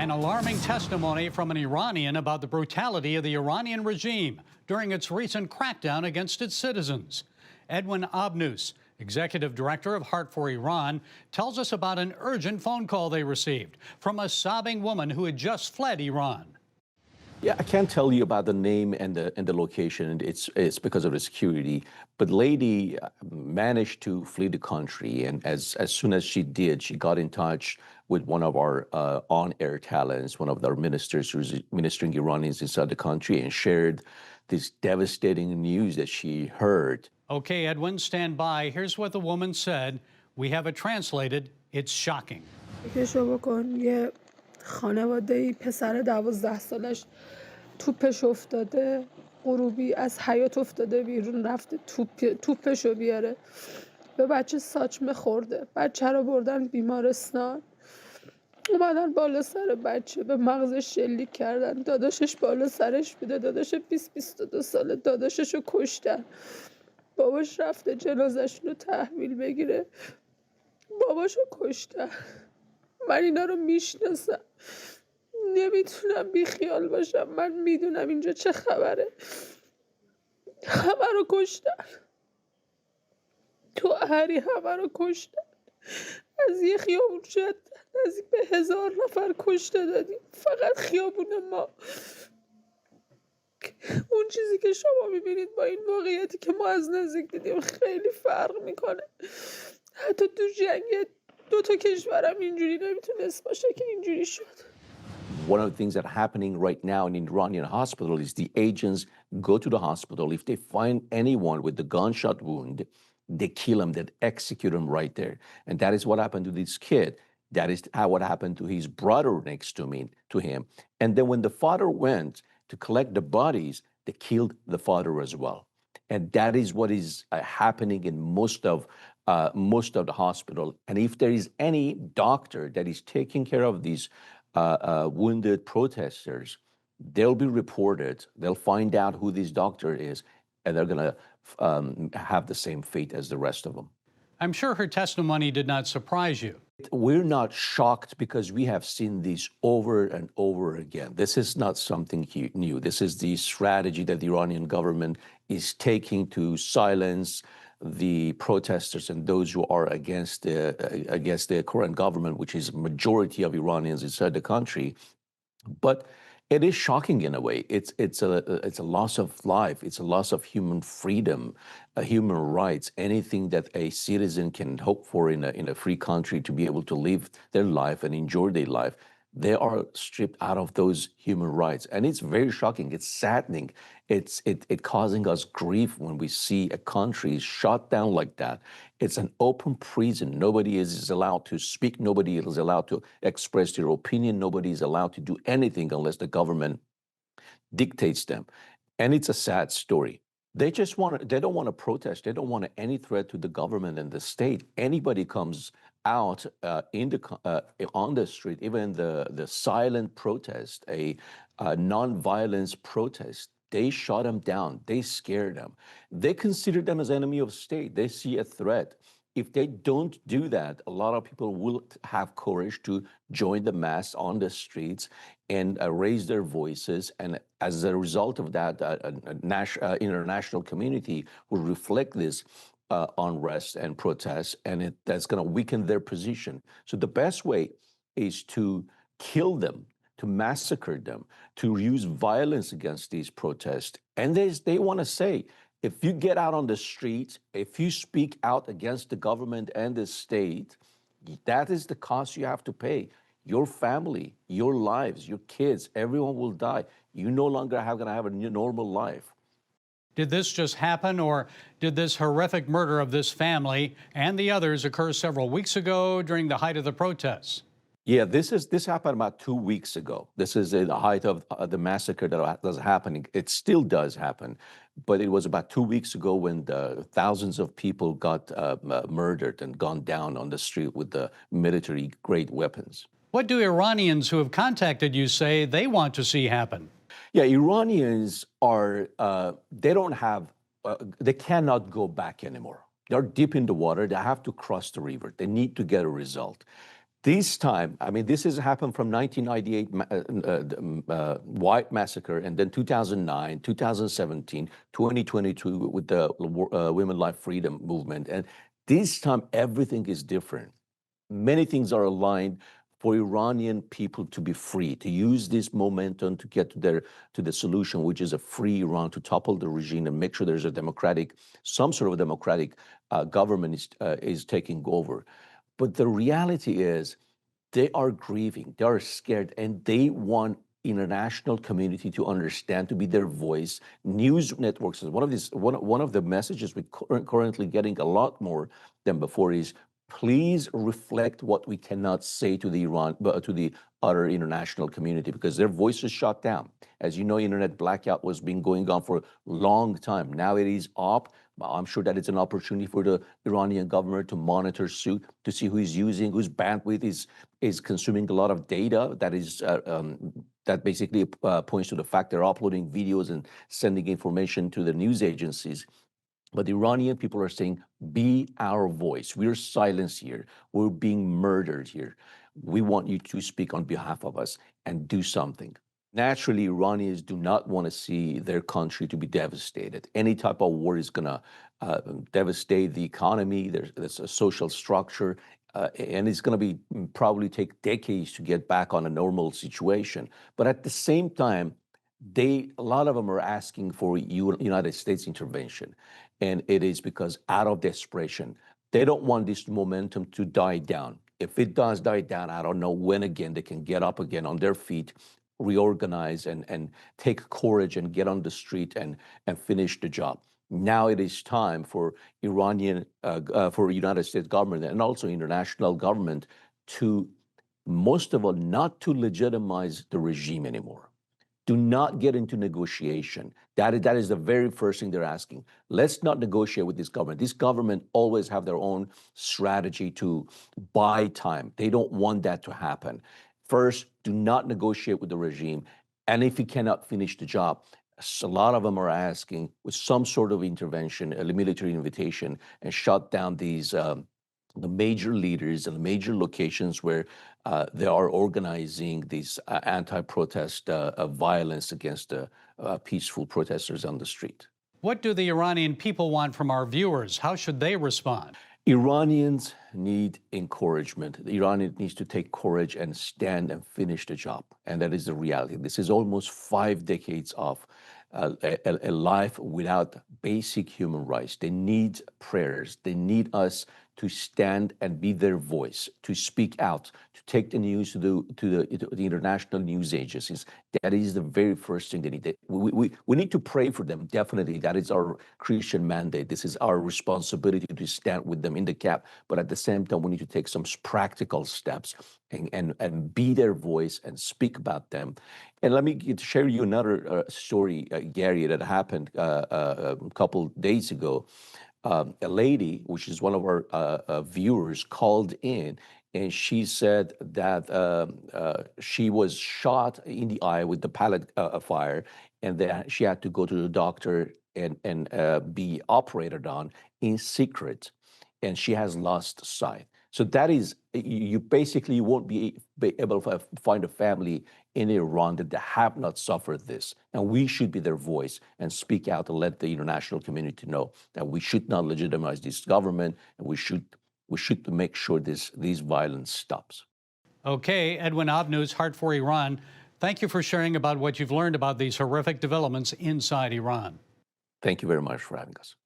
An alarming testimony from an Iranian about the brutality of the Iranian regime during its recent crackdown against its citizens. ادوین آبنوس, executive director of Heart for Iran, tells us about an urgent phone call they received from a sobbing woman who had just fled Iran. Yeah, I can't tell you about the name and the location. It's because of the security. But lady managed to flee the country, and as soon as she did, she got in touch with one of our on-air talents, one of our ministers who's ministering Iranians inside the country, and shared this devastating news that she heard. Okay, Edwin, stand by. Here's what the woman said. We have it translated. It's shocking. خانواده پسر 12 سالش توپش افتاده، غروبی از حیاط افتاده بیرون، رفته توپشو بیاره، به بچه ساچمه خورده، بچه رو بردن بیمارستان، اومدن بالا سر بچه به مغزش شلیک کردن، داداشش بالا سرش بوده، داداش 20-22 ساله، داداششو کشتن، باباش رفته جنازه‌شون رو تحویل بگیره، باباشو کشتن. من اینا رو میشناسم، نمیتونم بیخیال باشم، من میدونم اینجا چه خبره. همه رو کشتن، تو هری همه رو کشتن، از یه خیابون شد نزدیک به 1000 نفر کشته دادیم فقط خیابون ما. اون چیزی که شما میبینید با این واقعیتی که ما از نزدیک دیدیم خیلی فرق میکنه. حتی تو جنگ دو تا کشورم اینجوری نمیتونست باشه که اینجوری شد. One of the things that are happening right now in Iranian hospital is the agents go to the hospital. If they find anyone with the gunshot wound, they kill him, they execute him right there. And that is what happened to this kid. That is what happened to his brother next to him. And then when the father went to collect the bodies, they killed the father as well. And that is what is happening in most of the hospital. And if there is any doctor that is taking care of these wounded protesters, they'll be reported. They'll find out who this doctor is, and they're going to have the same fate as the rest of them. I'm sure her testimony did not surprise you. We're not shocked because we have seen this over and over again. This is not something new. This is the strategy that the Iranian government is taking to silence the protesters and those who are against the current government, which is a majority of Iranians inside the country. But it is shocking in a way. It's a loss of life. It's a loss of human freedom, human rights, anything that a citizen can hope for in a free country to be able to live their life and enjoy their life. They are stripped out of those human rights. And it's very shocking. It's saddening. It's causing us grief when we see a country shut down like that. It's an open prison. Nobody is allowed to speak. Nobody is allowed to express their opinion. Nobody is allowed to do anything unless the government dictates them. And it's a sad story. They don't want to protest. They don't want any threat to the government and the state. Anybody comes out on the street, even the silent protest, a non-violence protest, they shut them down. They scare them. They consider them as enemy of state. They see a threat. If they don't do that, a lot of people will have courage to join the mass on the streets and raise their voices. And as a result of that, international community will reflect this unrest and protests, and that's going to weaken their position. So the best way is to kill them, to massacre them, to use violence against these protests. And they want to say, if you get out on the street, if you speak out against the government and the state, that is the cost you have to pay. Your family, your lives, your kids, everyone will die. You no longer going to have a normal life. Did this just happen, or did this horrific murder of this family and the others occur several weeks ago during the height of the protests? Yeah, this happened about 2 weeks ago. This is the height of the massacre that was happening. It still does happen, but it was about 2 weeks ago when thousands of people got murdered and gone down on the street with the military-grade weapons. What do Iranians who have contacted you say they want to see happen? Yeah, Iranians are, they cannot go back anymore. They're deep in the water. They have to cross the river. They need to get a result. This time, I mean, this has happened from 1998 White Massacre, and then 2009, 2017, 2022 with the Women Life Freedom Movement. And this time, everything is different. Many things are aligned for Iranian people to be free, to use this momentum to get to the solution, which is a free Iran, to topple the regime and make sure there's a democratic, some sort of a democratic government is taking over. But the reality is they are grieving, they are scared, and they want international community to understand, to be their voice. News networks is one of the messages we're currently getting a lot more than before is, please reflect what we cannot say to the other international community, because their voice is shut down. As you know, internet blackout was been going on for a long time. Now it is up. I'm sure that it's an opportunity for the Iranian government to monitor suit, to see who is using, whose bandwidth is consuming a lot of data that is that basically points to the fact they're uploading videos and sending information to the news agencies. But the Iranian people are saying, be our voice. We're silenced here. We're being murdered here. We want you to speak on behalf of us and do something. Naturally, Iranians do not want to see their country to be devastated. Any type of war is going to devastate the economy. There's a social structure, and it's going to be probably take decades to get back on a normal situation. But at the same time, a lot of them are asking for United States intervention. And it is because out of desperation, they don't want this momentum to die down. If it does die down, I don't know when again they can get up again on their feet, reorganize and take courage and get on the street and finish the job. Now it is time for for United States government and also international government to, most of all, not to legitimize the regime anymore. Do not get into negotiation. That is the very first thing they're asking. Let's not negotiate with this government. This government always have their own strategy to buy time. They don't want that to happen. First, do not negotiate with the regime. And if you cannot finish the job, a lot of them are asking with some sort of intervention, a military invitation, and shut down these the major leaders and the major locations where they are organizing these anti-protest violence against peaceful protesters on the street. What do the Iranian people want from our viewers? How should they respond? Iranians need encouragement. Iran needs to take courage and stand and finish the job. And that is the reality. This is almost 5 decades of a life without basic human rights. They need prayers. They need us to stand and be their voice, to speak out, to take the news to the international news agencies. That is the very first thing they need. We need to pray for them, definitely. That is our Christian mandate. This is our responsibility to stand with them in the gap. But at the same time, we need to take some practical steps and be their voice and speak about them. And let me share you another story, Gary, that happened a couple days ago. A lady, which is one of our viewers, called in, and she said that she was shot in the eye with the pellet fire, and that she had to go to the doctor and be operated on in secret, and she has lost sight. So that is, you basically won't be able to find a family in Iran that have not suffered this. And we should be their voice and speak out and let the international community know that we should not legitimize this government, and we should make sure these violence stops. Okay, Edwin Obnus, Heart for Iran, thank you for sharing about what you've learned about these horrific developments inside Iran. Thank you very much for having us.